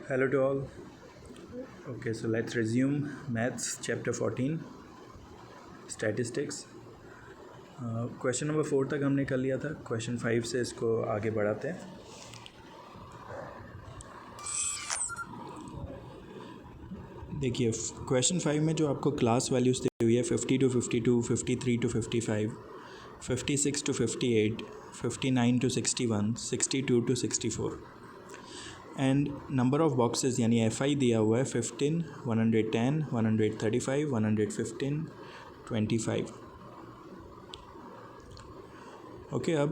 Hello to all. Okay, so let's resume Maths Chapter 14, Statistics. Question number 4 तक हमने कर लिया था. क्वेश्चन 5 से इसको आगे बढ़ाते हैं. देखिए क्वेश्चन 5 में जो आपको क्लास वैल्यूज़ दी हुई है 50 to 52, 53 to 55, 56 to 58, 59 to 61, 62 to 64 and number of boxes यानी FI दिया हुआ है 15, 110, 135, 115, 25. ओके, अब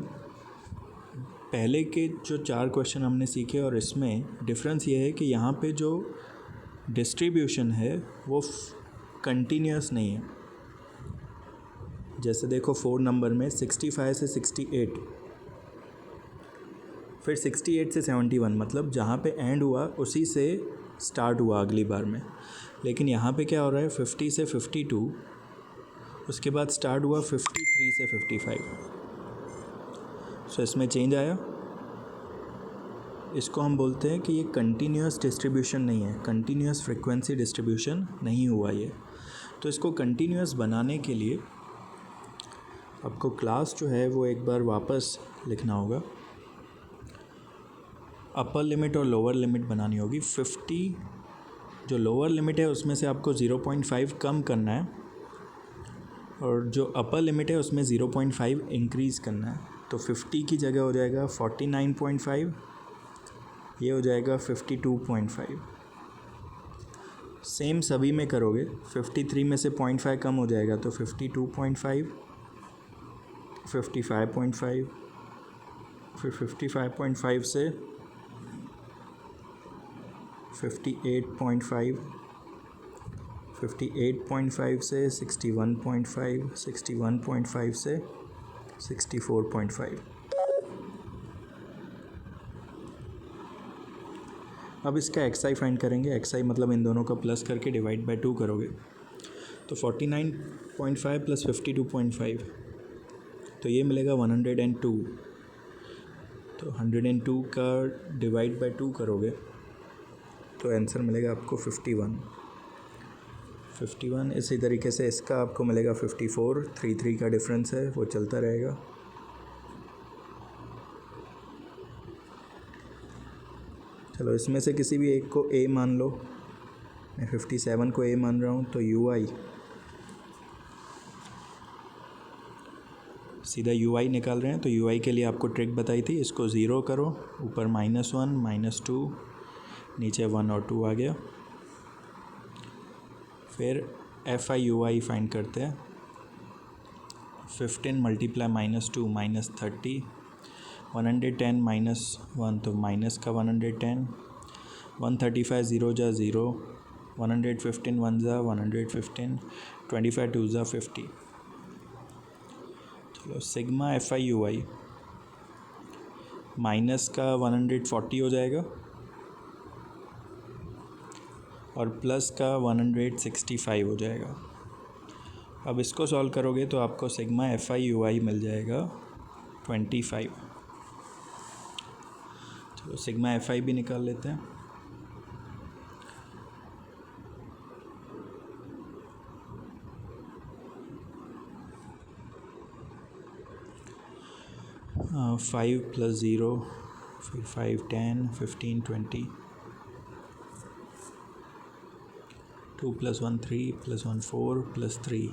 पहले के जो 4 क्वेश्चन हमने सीखे और इसमें डिफरेंस ये है कि यहाँ पे जो डिस्ट्रीब्यूशन है वो कंटिन्यूस नहीं है. जैसे देखो 4 नंबर में 65 से 68, फिर 68 से 71, मतलब जहाँ पे एंड हुआ उसी से स्टार्ट हुआ अगली बार में. लेकिन यहाँ पे क्या हो रहा है 50 से 52, उसके बाद स्टार्ट हुआ 53 से 55. सो इसमें चेंज आया. इसको हम बोलते हैं कि ये कंटिन्यूस डिस्ट्रीब्यूशन नहीं है, कंटिन्यूस फ्रीक्वेंसी डिस्ट्रीब्यूशन नहीं हुआ ये. तो इसको कंटिन्यूस बनाने के लिए आपको क्लास जो है वो एक बार वापस लिखना होगा. अपर लिमिट और लोअर लिमिट बनानी होगी. 50 जो लोअर लिमिट है उसमें से आपको 0.5 कम करना है और जो अपर लिमिट है उसमें 0.5 इंक्रीज़ करना है. तो 50 की जगह हो जाएगा 49.5, ये हो जाएगा 52.5. सेम सभी में करोगे. 53 में से 0.5 कम हो जाएगा तो 52.5, 55.5, फिर 55.5 से 58.5, 58.5 से 61.5, 61.5 से 64.5. अब इसका एक्सआई फाइंड करेंगे. एक्सआई मतलब इन दोनों का प्लस करके डिवाइड बाय 2 करोगे तो 49.5 प्लस 52.5, तो ये मिलेगा 102. तो 102 का डिवाइड बाय 2 करोगे तो आंसर मिलेगा आपको 51. इसी तरीके से इसका आपको मिलेगा 54. 3 का डिफरेंस है, वो चलता रहेगा. चलो इसमें से किसी भी एक को A मान लो. मैं 57 को A मान रहा हूँ. तो UI सीधा UI निकाल रहे हैं. तो UI के लिए आपको ट्रिक बताई थी. इसको 0 करो, ऊपर -1, -2, नीचे 1 और 2 आ गया. फिर FI/UI फाइंड करते हैं. 15 मल्टीप्लाई -2 -30, 110 -1 तो माइनस का 110, 135 0 जा 0, 115 1 जा 115, 25 2 जा 50. चलो सिग्मा FI/UI माइनस का 140 हो जाएगा और प्लस का 165 हो जाएगा. अब इसको सॉल्व करोगे तो आपको सिग्मा FI/UI मिल जाएगा 25. तो सिग्मा FI भी निकाल लेते हैं. हाँ, 5 + 0, फिर 5 10 15 20, 2 + 1 3 + 1 4 + 3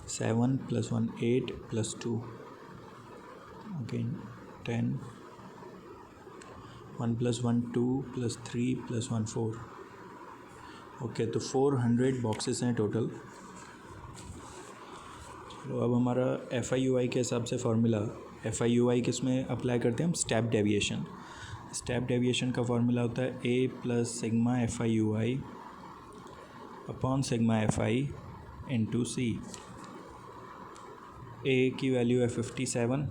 7 + 1 8 + 2 again 10, 1 + 1 2 + 3 + 1 4. ओके, तो 400 बॉक्सेस हैं टोटल. तो अब हमारा FI/UI के हिसाब से फार्मूला, FI/UI किस में अप्लाई करते हैं हम? Step deviation. स्टेप डेविएशन का फार्मूला होता है A + sigma FI/UI upon sigma FI into C. A की वैल्यू है 57,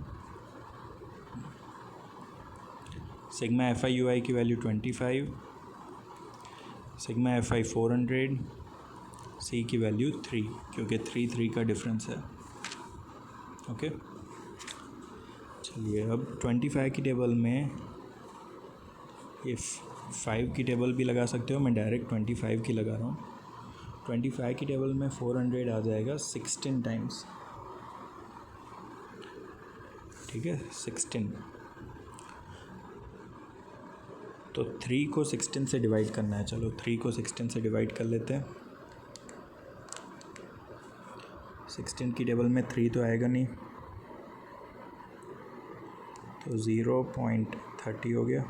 सिग्मा FI/UI की वैल्यू 25, सिग्मा FI 400, C की वैल्यू 3, क्योंकि 3 का डिफरेंस है. ओके, चलिए अब 25 की टेबल में ये 5 की टेबल भी लगा सकते हो, मैं डायरेक्ट 25 की लगा रहा हूँ। 25 की टेबल में 400 आ जाएगा 16 टाइम्स, ठीक है 16। तो 3 को 16 से डिवाइड करना है, चलो 3 को 16 से डिवाइड कर लेते हैं। 16 की टेबल में 3 तो आएगा नहीं, तो 0.30 हो गया।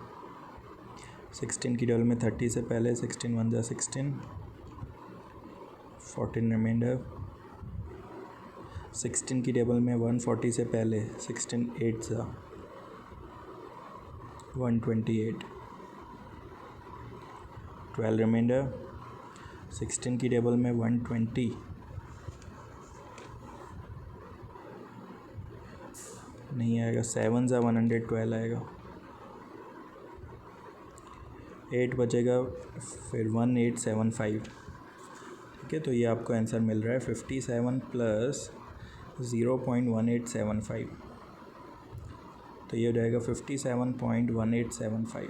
16 की टेबल में 30 से पहले 16 1 जा 16, 14 रिमाइंडर। 16 की टेबल में 140 से पहले 16 8 जा 128, 12 रिमाइंडर। 16 की टेबल में 120 नहीं आएगा, 7 जा 112 आएगा। 8 बचेगा, फिर 1875, ठीक है। तो ये आपको आंसर मिल रहा है 57 प्लस 0.1875, तो ये हो जाएगा 57.1875।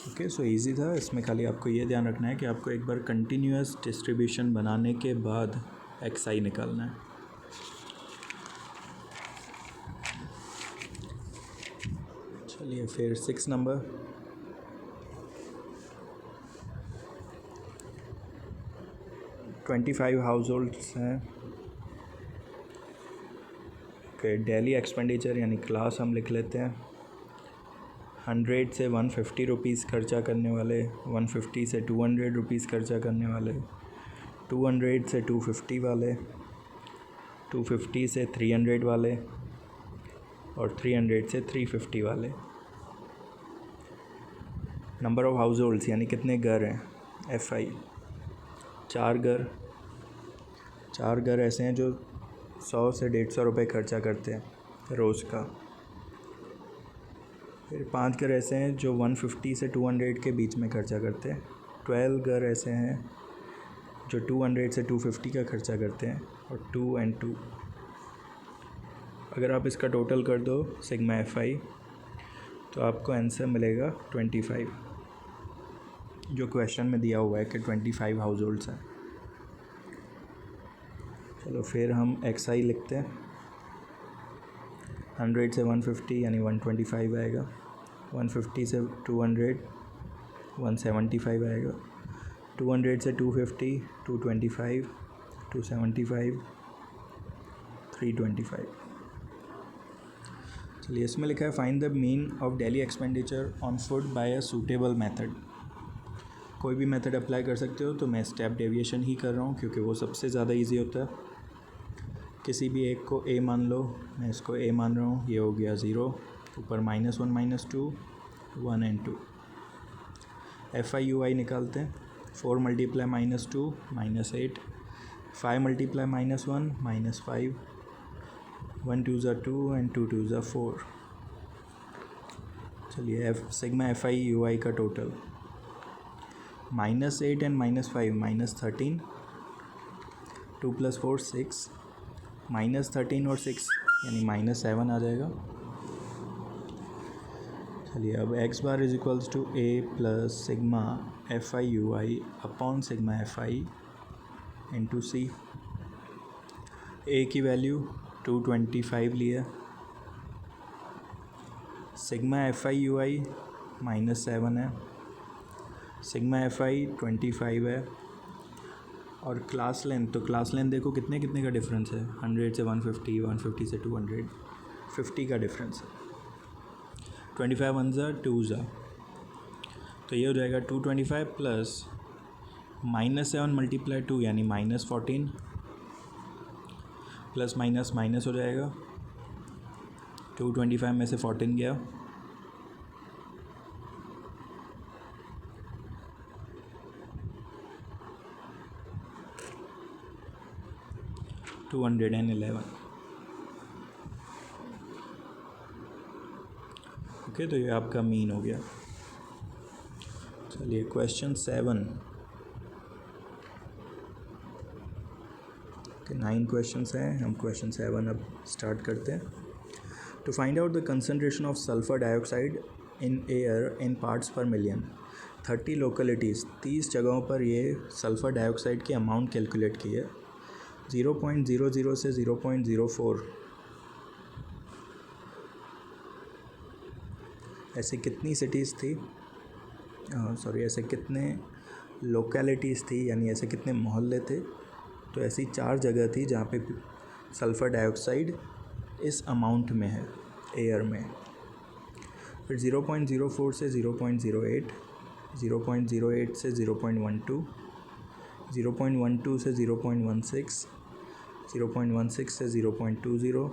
ओके, सो इजी था। इसमें खाली आपको ये ध्यान रखना है कि आपको एक बार कंटिन्यूस डिस्ट्रीब्यूशन बनाने के बाद XI निकालना है। चलिए फिर 6 नंबर, $25 हाउस होल्ड्स हैं। ओके, डेली एक्सपेंडिचर यानी क्लास हम लिख लेते हैं। 100 से 150 रुपीज़ खर्चा करने वाले, 150 से 200 रुपीज़ खर्चा करने वाले, 200 से 250 वाले, 250 से 300 वाले और 300 से 350 वाले। नंबर ऑफ़ हाउस होल्ड्स यानी कितने घर हैं, FI 4 घर। 4 घर ऐसे हैं जो 100 से 150 रुपये खर्चा करते हैं रोज़ का। फिर 5 घर ऐसे हैं जो 150 से 200 के बीच में खर्चा करते हैं। 12 घर ऐसे हैं जो 200 से 250 का खर्चा करते हैं, और 2 and 2। अगर आप इसका टोटल कर दो सिग्मा FI, तो आपको आंसर मिलेगा 25, जो क्वेश्चन में दिया हुआ है कि 25 हाउस होल्ड्स हैं। चलो फिर हम XI लिखते हैं। 100 से 150 यानी 125 आएगा, 150 से 200 175 आएगा, 200 से 250 225, 275 325। चलिए इसमें लिखा है find the mean of daily expenditure on food by a suitable method. कोई भी मेथड अप्लाई कर सकते हो, तो मैं स्टेप डेविएशन ही कर रहा हूँ क्योंकि वो सबसे ज़्यादा इजी होता है। किसी भी एक को A मान लो, मैं इसको A मान रहा हूँ, ये हो गया 0, ऊपर -1 -2 1 and 2। FI UI निकालते हैं। 4 मल्टीप्लाई -2 -8, 5 मल्टीप्लाई -1 -5, 1 2 ज़ा 2 and 2 2 ज़ा 4। चलिए सिग्मा FI UI का टोटल -8 and -5 -13, 2 + 4 6, -13 और 6 यानी -7 आ जाएगा। चलिए अब x bar is equals to A plus sigma FI UI upon sigma FI into C। A की वैल्यू 225 लिया, सिग्मा FI UI -7 है, सिग्मा FI 25 है, और क्लास लेंथ, तो क्लास लेंथ देखो कितने कितने का डिफरेंस है, 100 से 150, 150 से 200, 50 का डिफरेंस है। 25 1 ज़ा 2 ज़ा, तो ये हो जाएगा 225 प्लस -7 मल्टीप्लाई 2 यानी -14, प्लस माइनस माइनस हो जाएगा। 225 में से 14 गया, $211। ओके, तो ये आपका मीन हो गया। चलिए क्वेश्चन 7 के 9 क्वेश्चंस हैं, हम क्वेश्चन 7 अब स्टार्ट करते हैं। To find out the concentration of sulphur dioxide in air in parts per million. 30 localities, 30 जगहों पर ये सल्फ़र डाइऑक्साइड की अमाउंट कैलकुलेट की है। 0.00 से 0.04 ऐसे कितनी सिटीज़ थी, ऐसे कितने लोकेलिटीज़ थी, यानी ऐसे कितने मोहल्ले थे। तो ऐसी 4 जगह थी जहाँ पे सल्फ़र डाइऑक्साइड इस अमाउंट में है एयर में। फिर 0.04 से 0.08, 0.08 से 0.12, 0.12 से 0.16, 0.16 से 0.20,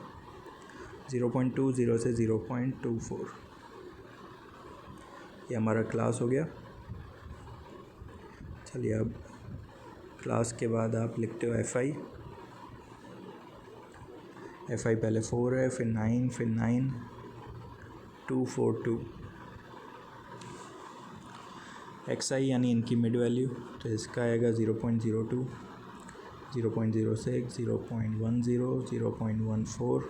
0.20 से 0.24। ये हमारा क्लास हो गया। चलिए अब क्लास के बाद आप लिखते हो FI। FI पहले 4 है, फिर 9, फिर 9, 2, 4, 2। XI यानी इनकी मिड वैल्यू, तो इसका आएगा 0.02, 0.06, 0.10, 0.14,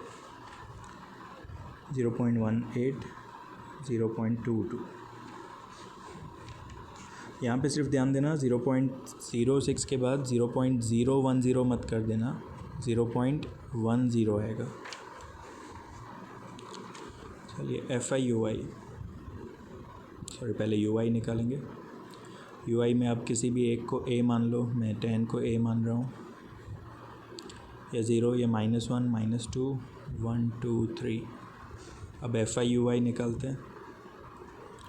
0.18, 0.22। यहाँ पे सिर्फ ध्यान देना 0.06 के बाद 0.010 मत कर देना, 0.10 आएगा। चलिए FI UI, पहले UI निकालेंगे। UI में आप किसी भी एक को A मान लो, मैं 10 को A मान रहा हूँ, या 0 या -1, -2, 1, 2, 3। अब FI UI निकालते हैं।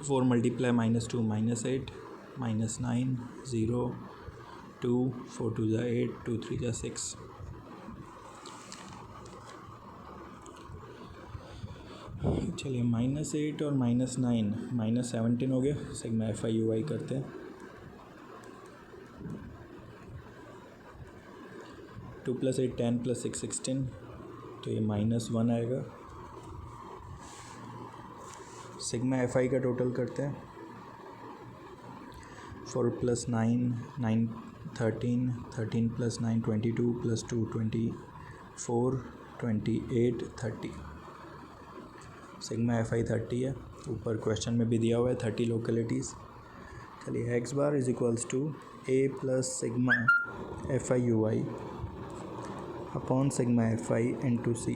4 मल्टीप्लाई -2 -8, -9, 0, 2, 4 2 ज़ा 8, 2 3 ज़ा 6। चलिए -8 और -9, -17 हो गया। सिग्मा FI UI करते हैं। 2 + 8 10 + 6 16, तो ये -1 आएगा। सिग्मा FI का टोटल करते हैं। 4 + 9 9, 13, 13 + 9 22, + 2 24, 28, 30। सिग्मा FI 30 है। ऊपर क्वेश्चन में भी दिया हुआ है 30 लोकेलिटीज़। चलिए x bar is equals to A + sigma FI UI upon sigma FI into C।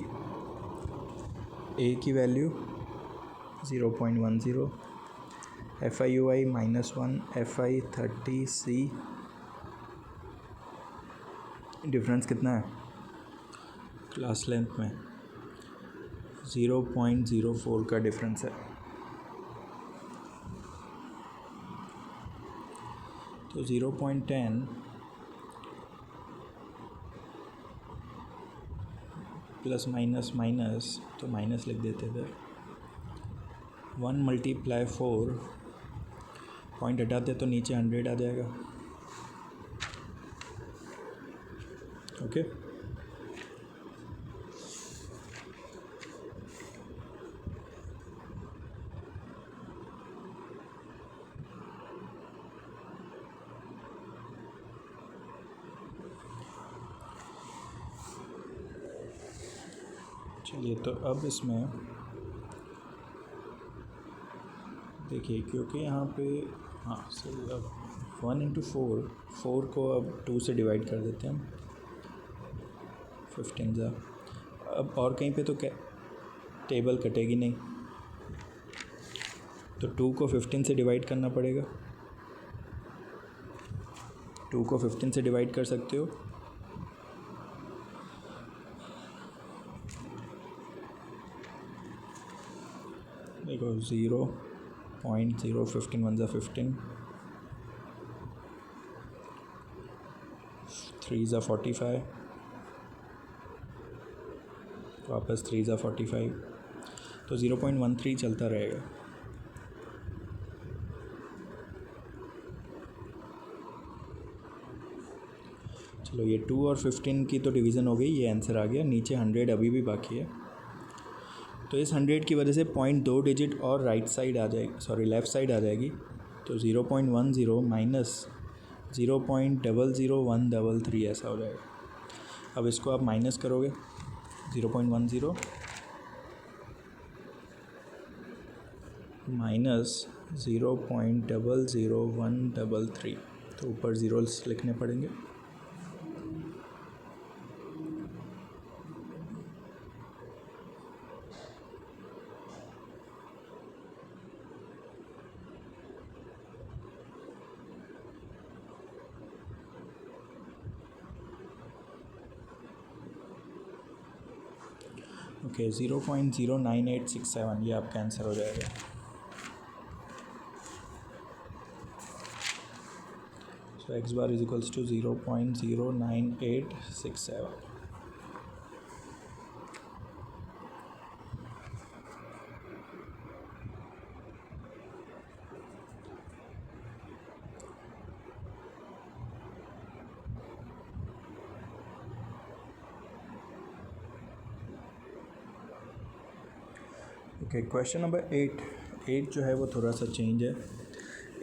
A की value 0.10, FI UI -1, FI 30, C difference कितना है क्लास लेंथ में, 0.04 का डिफरेंस है। तो 0.10 प्लस माइनस माइनस, तो माइनस लिख देते थे। 1 × 4, पॉइंट हटाते तो नीचे 100 आ जाएगा। ओके, चलिए तो अब इसमें देखिए, क्योंकि यहाँ पे सही, अब 1 × 4, 4 को अब 2 से डिवाइड कर देते हैं हम, 15 ज़ा। अब और कहीं पे तो क्या टेबल कटेगी नहीं, तो 2 को 15 से डिवाइड करना पड़ेगा। 2 को 15 से डिवाइड कर सकते हो। देखो 0.0, 15 1 ज़ा 15, 3 ज़ा 45, वापस 3 ज़ा 45, तो 0.13 चलता रहेगा। चलो ये 2 और 15 की तो डिवीज़न हो गई, ये आंसर आ गया। नीचे 100 अभी भी बाकी है, तो इस 100 की वजह से 0.2 डिजिट और राइट साइड आ जाएगी, लेफ़्ट साइड आ जाएगी। तो 0.10 माइनस 0.00133 ऐसा हो जाएगा। अब इसको आप माइनस करोगे, 0.10 -0.00133, तो ऊपर ज़ीरोस लिखने पड़ेंगे। ओके 0.09867 ये आपका आंसर हो जाएगा। So X bar is equals to 0.09867। Okay question number 8 जो है वो थोड़ा सा चेंज है।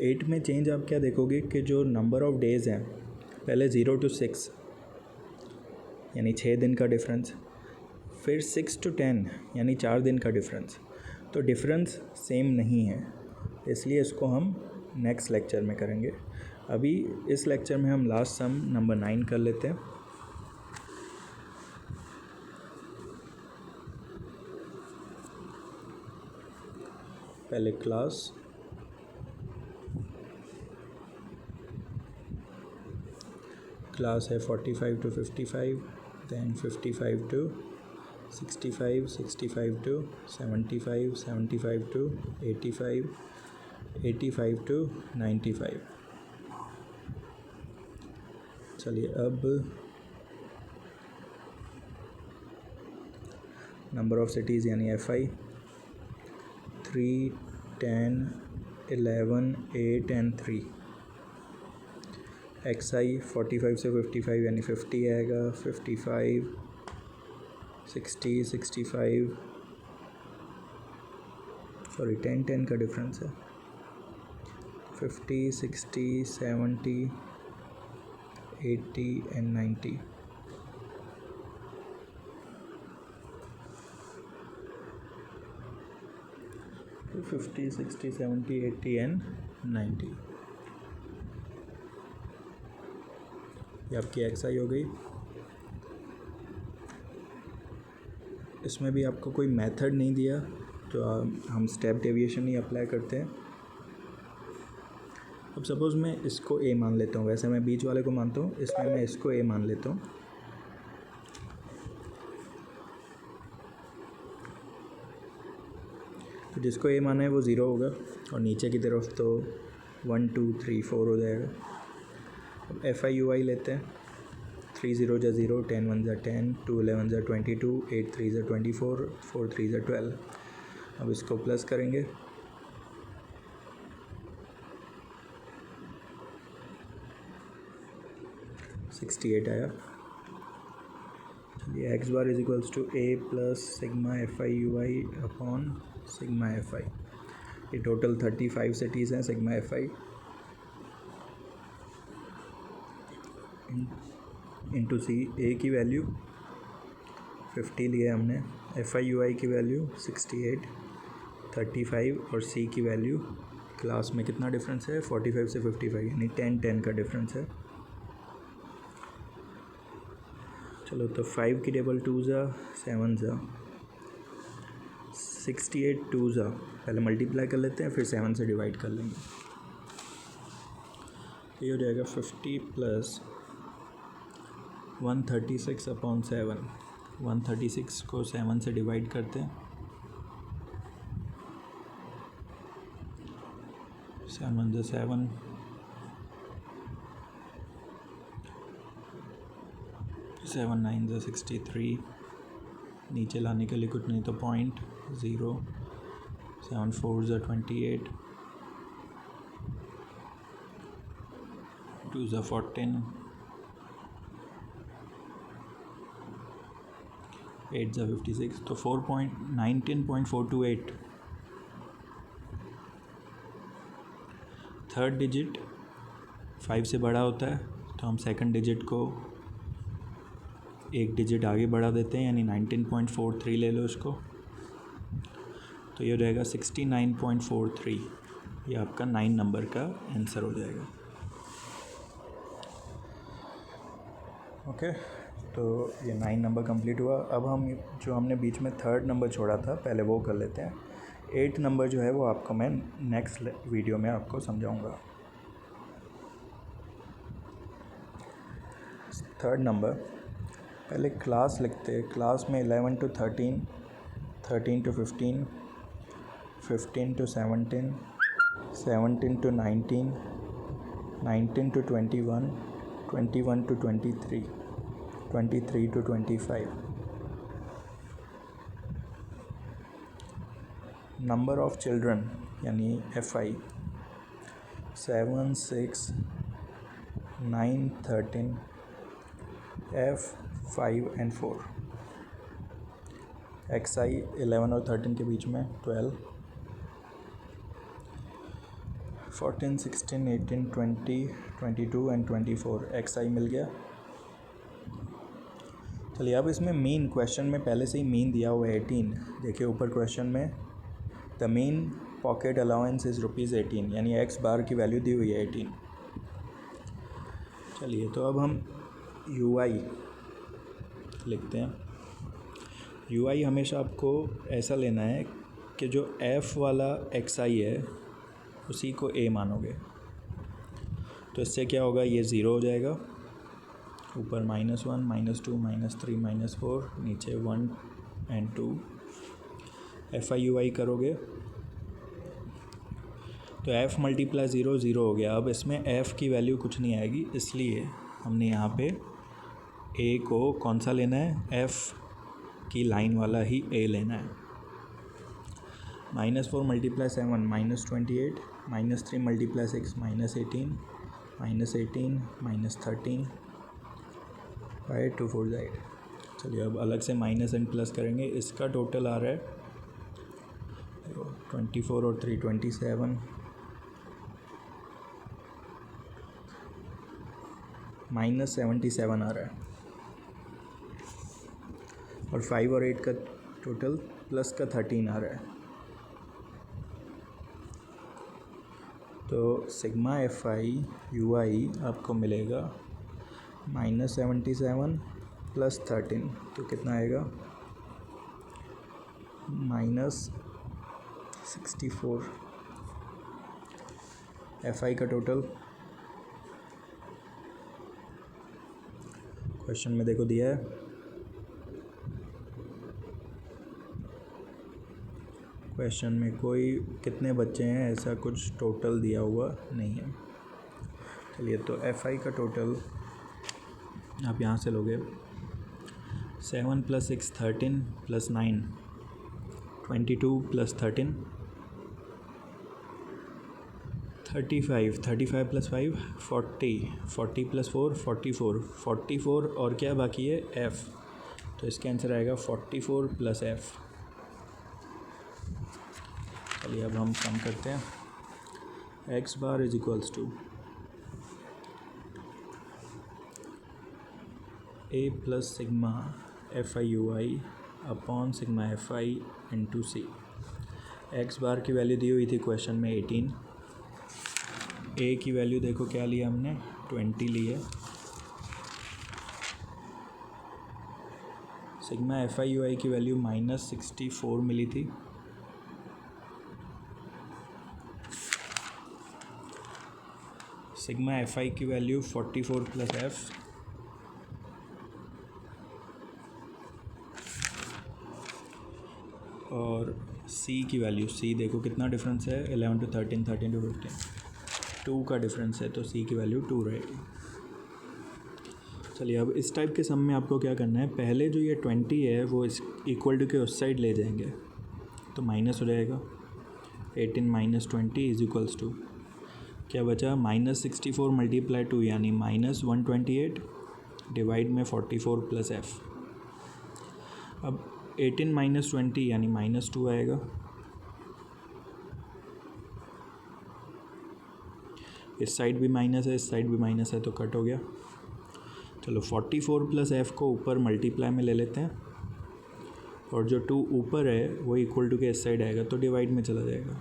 8 में चेंज आप क्या देखोगे कि जो नंबर ऑफ़ डेज़ हैं, पहले 0 to 6 यानी 6 दिन का डिफरेंस, फिर 6 to 10 यानी 4 दिन का डिफरेंस। तो डिफरेंस सेम नहीं है, इसलिए इसको हम नेक्स्ट लेक्चर में करेंगे। अभी इस लेक्चर में हम लास्ट सम नंबर 9 कर लेते हैं। पहले क्लास है 45 to 55, then 55 to 65, 65 to 75, 75 to 85, 85 to 95। चलिए अब नंबर ऑफ़ सिटीज़ यानी FI 3, 10, 11, 8 and 3। XI 45 से 55 यानी 50 आएगा, 55, 60, 65, सॉरी 10, 10 का डिफरेंस है, 50, 60, 70, 80 and 90। तो 50, 60, 70, 80 and 90 ये आपकी XI हो गई। इसमें भी आपको कोई मेथड नहीं दिया, तो हम स्टेप डेविएशन ही अप्लाई करते हैं। अब सपोज़ मैं इसको A मान लेता हूँ, वैसे मैं बीच वाले को मानता हूँ, इसमें मैं इसको A मान लेता हूँ। तो जिसको A माना है वो 0 होगा, और नीचे की तरफ तो 1, 2, 3, 4 हो जाएगा। अब FI UI लेते हैं, 3 0 जा 0, 10 1 जा 10, 2 11 जा 22, 8 3 जा 24, 4 3 जा 12। अब इसको प्लस करेंगे, $68 आया। चलिए x bar is equals to A plus sigma FI UI upon sigma FI। ये टोटल 35 सिटीज़ हैं sigma FI into C। A की वैल्यू 50 लिया हमने, FI UI की वैल्यू 68, 35 और C की वैल्यू, क्लास में कितना डिफरेंस है 45 से 55 यानी 10 10 का डिफरेंस है। चलो तो 5 की टेबल 2 जा 7 जा 68 2 जा, पहले मल्टीप्लाई कर लेते हैं फिर 7 से डिवाइड कर लेंगे। तो ये हो जाएगा 50 प्लस 136 अपॉन 7। 136 को 7 से डिवाइड करते हैं, 7 जा 7, 7 9 जा 63, नीचे लाने के लिए कुछ नहीं तो 0.0, 7 4 जा 28, 2 जा 14, 8 जा 56, तो 19.428। थर्ड डिजिट 5 से बड़ा होता है, तो हम सेकंड डिजिट को एक डिजिट आगे बढ़ा देते हैं, यानी 19.43 ले लो इसको। तो ये हो जाएगा 69.43। ये आपका 9 नंबर का आंसर हो जाएगा। ओके, तो ये 9 नंबर कंप्लीट हुआ। अब हम जो हमने बीच में 3rd नंबर छोड़ा था पहले वो कर लेते हैं। 8 नंबर जो है वो आपको मैं नेक्स्ट वीडियो में आपको समझाऊंगा। 3rd नंबर, पहले क्लास लिखते हैं। क्लास में 11 to 13, 13 to 15, 15 to 17, 17 to 19, 19 to 21, 21 to 23, 23 to 25. Number of children यानी FI 7, 6, 9, 13, F 5 and 4, XI 11 और 13 के बीच में 12, 14, 16, 18, 20, 22 and 24, XI मिल गया। चलिए अब इसमें मीन, क्वेश्चन में पहले से ही मीन दिया हुआ है 18। देखिए ऊपर क्वेश्चन में the mean pocket allowance is ₹18, यानी एक्स बार की वैल्यू दी हुई है 18। चलिए तो अब हम UI लिखते हैं। UI हमेशा आपको ऐसा लेना है कि जो F वाला XI है उसी को A मानोगे। तो इससे क्या होगा, ये 0 हो जाएगा, ऊपर -1, -2, -3, -4, नीचे 1 and 2। FI UI करोगे तो F × 0 0 हो गया। अब इसमें F की वैल्यू कुछ नहीं आएगी, इसलिए हमने यहाँ पे A को कौन सा लेना है, F की लाइन वाला ही A लेना है। -4 × 7 -28, -3 × 6 -18, -18, -13, 5 2 4 8। चलिए अब अलग से माइनस एंड प्लस करेंगे। इसका टोटल आ रहा है 24 और 3 27, -77 आ रहा है, और 5 और 8 का टोटल प्लस का 13 आ रहा है। तो सिग्मा FI UI आपको मिलेगा -77 + 13, तो कितना आएगा, -64। FI का टोटल क्वेश्चन में देखो दिया है, क्वेश्चन में कोई कितने बच्चे हैं ऐसा कुछ टोटल दिया हुआ नहीं है। चलिए तो FI का टोटल आप यहाँ से लोगे 7 + 6 13 + 9 22 + 13 35, 35 + 5 40, 40 + 4 44, 44 और क्या बाकी है, F। तो इसका आंसर आएगा 44 + F। चलिए अब हम सम करते हैं। x bar = A + sigma FI UI upon sigma FI × C। x बार की वैल्यू दी हुई थी क्वेश्चन में 18। A की वैल्यू देखो क्या लिया हमने, 20 ली है। सिग्मा FI UI की वैल्यू -64 मिली थी। सिग्मा FI की वैल्यू 44 + F, और C की वैल्यू, C देखो कितना डिफरेंस है, 11 to 13, 13 to 15, 2 का डिफरेंस है, तो C की वैल्यू 2 रहेगी। चलिए अब इस टाइप के सम में आपको क्या करना है, पहले जो ये 20 है वो इस इक्वल टू के उस साइड ले जाएंगे, तो माइनस हो जाएगा। 18 - 20 = क्या बचा, -64 × 2 यानी -128 डिवाइड में 44 + F। अब 18 - 20 यानी -2 आएगा। इस साइड भी माइनस है, इस साइड भी माइनस है, तो कट हो गया। चलो 44 + F को ऊपर मल्टीप्लाई में ले लेते हैं, और जो 2 ऊपर है वो इक्वल टू के इस साइड आएगा तो डिवाइड में चला जाएगा,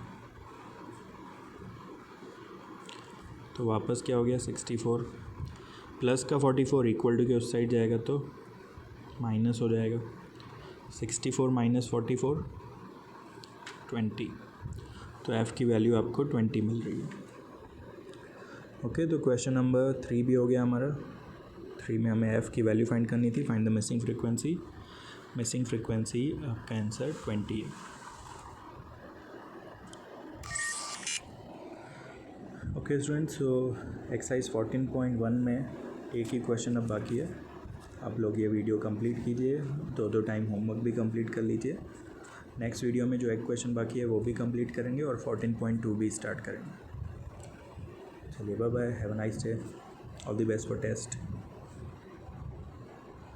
तो वापस क्या हो गया 64 प्लस का 44 इक्वल टू के उस साइड जाएगा तो माइनस हो जाएगा, 64 माइनस 44 20, तो f की वैल्यू आपको 20 मिल रही है। ओके, तो क्वेश्चन नंबर 3 भी हो गया हमारा। 3 में हमें f की वैल्यू फाइंड करनी थी, find the missing frequency. Missing frequency आपका आंसर 20 है। ओके स्टूडेंट्स, सो एक्सरसाइज 14.1 में एक ही क्वेश्चन अब बाकी है। आप लोग ये वीडियो कंप्लीट कीजिए, 2 टाइम होमवर्क भी कंप्लीट कर लीजिए। नेक्स्ट वीडियो में जो एक क्वेश्चन बाकी है वो भी कंप्लीट करेंगे और 14.2 भी स्टार्ट करेंगे। चलिए bye bye, have a nice day, all the best for test.